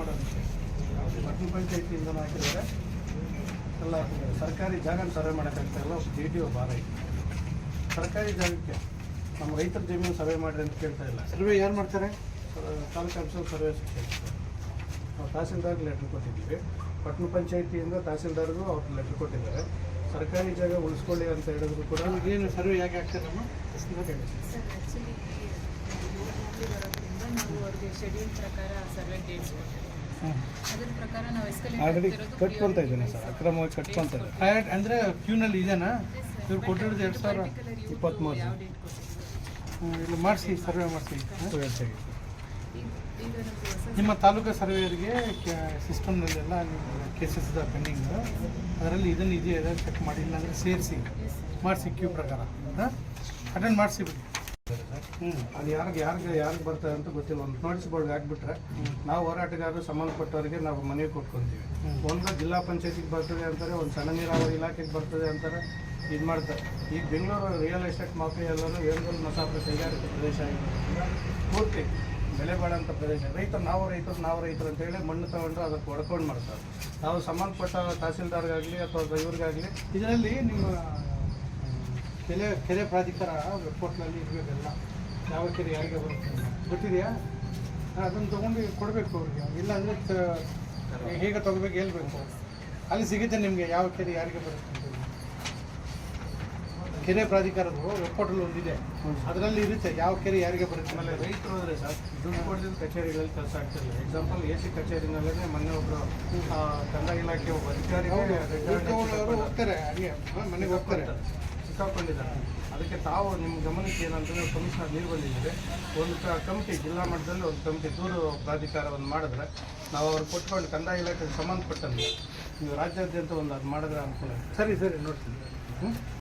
ಮಾಡೋದಕ್ಕೆ ಪಟ್ಟಣ ಪಂಚಾಯತಿಯಿಂದ ಹಾಕಿದ್ದಾರೆ, ಎಲ್ಲ ಹಾಕಿದ್ದಾರೆ. ಸರ್ಕಾರಿ ಜಾಗ ಸರ್ವೆ ಮಾಡೋಕ್ಕಾಗ್ತಾ ಇಲ್ಲ. ಡಿ ಟಿ ಒ ಭಾರ ಐತೆ. ಸರ್ಕಾರಿ ಜಾಗಕ್ಕೆ ನಮ್ಮ ರೈತರ ಜಮೀನು ಸರ್ವೆ ಮಾಡಿರಿ ಅಂತ ಕೇಳ್ತಾ ಇಲ್ಲ. ಸರ್ವೆ ಯಾರು ಮಾಡ್ತಾರೆ? ತಾಲೂಕು ಆಫೀಸಲ್ಲಿ ಸರ್ವೆ ಸಿಗ್ತದೆ. ನಾವು ತಹಸೀಲ್ದಾರ್ಗೆ ಲೆಟ್ರ್ ಕೊಟ್ಟಿದ್ದೀವಿ. ಪಟ್ಟಣ ಪಂಚಾಯತಿಯಿಂದ ತಹಸೀಲ್ದಾರ್ಗೂ ಅವ್ರು ಲೆಟ್ರ್ ಕೊಟ್ಟಿದ್ದಾರೆ. ಸರ್ಕಾರಿ ಜಾಗ ಉಳಿಸ್ಕೊಳ್ಳಿ ಅಂತ ಹೇಳಿದ್ರು ಕೂಡ ಏನು ಸರ್ವೆ ಯಾಕೆ ಆಗ್ತಾರಮ್ಮ? ಹೇಳಿ. ಸರ್ ಆ್ಯಕ್ಚುಲಿ ಬರೋದ್ರಿಂದ ನಾವು ಅವ್ರಿಗೆ ಶೆಡ್ಯೂಲ್ ಪ್ರಕಾರ ಸರ್ವೆ ಡೇಟ್ಸ್ ಕೊಟ್ಟಿದ್ದೀವಿ. ಅದ್ರ ಪ್ರಕಾರ ನಾವು ಆಲ್ರೆಡಿ ಕಟ್ಕೊತಾ ಇದ್ದೇನೆ ಸರ್, ಅಕ್ರಮವಾಗಿ ಕಟ್ಕೊತಾ ಇದ್ದಾರೆ. ಅಂದರೆ ಕ್ಯೂನಲ್ಲಿ ಇದೆನಾ? ಇವ್ರು ಕೊಟ್ಟಿರೋದು 2023 ಯಾವ ಡೇಟ್ ಕೊಟ್ಟಿದ್ದೀವಿ ಇಲ್ಲಿ ಮಾಡಿಸಿ, ಸರ್ವೆ ಮಾಡಿಸಿ. ಈಗ ನಮಗೆ ಹೊಸ ನಿಮ್ಮ ತಾಲೂಕು ಸರ್ವೇಯರ್ಗೆ ಸಿಸ್ಟಮ್ನಲ್ಲೆಲ್ಲ ಕೇಸಸ್ ಇದೆ ಪೆಂಡಿಂಗ್, ಅದರಲ್ಲಿ ಇದನ್ನು ಇದೆಯಾ ಚೆಕ್ ಮಾಡಿಲ್ಲ ಅಂದರೆ ಸೇರಿಸಿ ಮಾಡಿಸಿ ಕ್ಯೂ ಪ್ರಕಾರ ಅಟೆಂಡ್ ಮಾಡಿಸಿ ಬಿಡಿ. ಅದು ಯಾರಿಗೆ ಬರ್ತದೆ ಅಂತ ಗೊತ್ತಿಲ್ಲ. ಒಂದು ನೋಟಿಸ್ ಬೋರ್ಡ್ ಹಾಕ್ಬಿಟ್ರೆ ನಾವು ಹೋರಾಟಗಾರರು ಸಂಬಂಧಪಟ್ಟವರಿಗೆ ನಾವು ಮನವಿ ಕೊಟ್ಕೊತೀವಿ. ಒಂದು ಜಿಲ್ಲಾ ಪಂಚಾಯತಿಗೆ ಬರ್ತದೆ ಅಂತಾರೆ, ಒಂದು ಸಣ್ಣ ನೀರಾವರಿ ಇಲಾಖೆಗೆ ಬರ್ತದೆ ಅಂತಾರೆ, ಇದು ಮಾಡ್ತಾರೆ. ಈಗ ಬೆಂಗಳೂರು ರಿಯಲ್ ಎಸ್ಟೇಟ್ ಮಾಫಿಯಾ ಎಲ್ಲರೂ ವೇಣುಗೋಲ್ ಮಸಾಪುರ ಕೈಗಾರಿಕಾ ಪ್ರದೇಶ ಆಗಿರೋದ್ರಿಂದ ಪೂರ್ತಿ ಬೆಲೆ ಬಾಳಂಥ ಪ್ರದೇಶ. ನಾವು ರೈತರು ಅಂತೇಳಿ ಮಣ್ಣು ತಗೊಂಡು ಅದಕ್ಕೆ ಹೊಡ್ಕೊಂಡು ಮಾಡ್ತಾರೆ. ನಾವು ಸಂಬಂಧಪಟ್ಟ ತಹಸೀಲ್ದಾರ್ಗಾಗಲಿ ಅಥವಾ ಇವ್ರಿಗಾಗಲಿ ಇದರಲ್ಲಿ ನಿಮ್ಮ ಕೆರೆ ಪ್ರಾಧಿಕಾರ ವೆಬ್ಪೋರ್ಟ್ನಲ್ಲಿ ಇರಬೇಕಲ್ಲ, ಯಾವ ಕೆರೆ ಯಾರಿಗೆ ಬರುತ್ತೆ ಗೊತ್ತಿದೆಯಾ? ಅದನ್ನು ತೊಗೊಂಡು ಕೊಡಬೇಕು ಅವ್ರಿಗೆ. ಇಲ್ಲ ಅಂದರೆ ಹೇಗೆ ತೊಗೋಬೇಕು ಹೇಳ್ಬೇಕು. ಅಲ್ಲಿ ಸಿಗುತ್ತೆ ನಿಮಗೆ ಯಾವ ಕೆರೆ ಯಾರಿಗೆ ಬರುತ್ತೆ ಅಂತ. ಕೆರೆ ಪ್ರಾಧಿಕಾರದ ವೆಬ್ಪೋರ್ಟಲ್ಲಿ ಒಂದಿದೆ, ಅದರಲ್ಲಿ ಇರುತ್ತೆ ಯಾವ ಕೆರೆ ಯಾರಿಗೆ ಬರುತ್ತೆ. ಆಮೇಲೆ ರೈತರು ಅಂದರೆ ಸರ್ ದುಡ್ಡು ಕೊಡ್ತಿದ್ದ ಕಚೇರಿಗಳಲ್ಲಿ ಕೆಲಸ ಆಗ್ತಿಲ್ಲ. ಎಕ್ಸಾಂಪಲ್ AC ಕಚೇರಿನಲ್ಲೇ ಮೊನ್ನೆ ಒಬ್ಬರು ಕಂದಾಯ ಇಲಾಖೆ ಒಬ್ಬ ಅಧಿಕಾರಿ ಅವರು ಹೋಗ್ತಾರೆ, ಹಾಗೆ ಮನೆಗೆ ಹೋಗ್ತಾರೆ, ಸಿಕ್ಕಾಕೊಂಡಿದ್ದಾರೆ. ಅದಕ್ಕೆ ತಾವು ನಿಮ್ಮ ಗಮನಕ್ಕೆ ಏನಂತಂದರೆ ಕಮಿಷನರ್ ನೀರು ಬಂದಿದ್ದೀವಿ, ಒಂದು ಕಮಿಟಿ ಜಿಲ್ಲಾ ಮಟ್ಟದಲ್ಲಿ ಒಂದು ಕಮಿಟಿ ದೂರು ಪ್ರಾಧಿಕಾರವನ್ನು ಮಾಡಿದ್ರೆ ನಾವು ಅವ್ರು ಕೊಟ್ಕೊಂಡು ಕಂದಾಯ ಇಲಾಖೆಗೆ ಸಂಬಂಧಪಟ್ಟಂತೆ ನೀವು ರಾಜ್ಯಾದ್ಯಂತ ಒಂದು ಅದು ಮಾಡಿದ್ರೆ ಅನುಕೂಲ. ಸರಿ ನೋಡ್ತೀನಿ.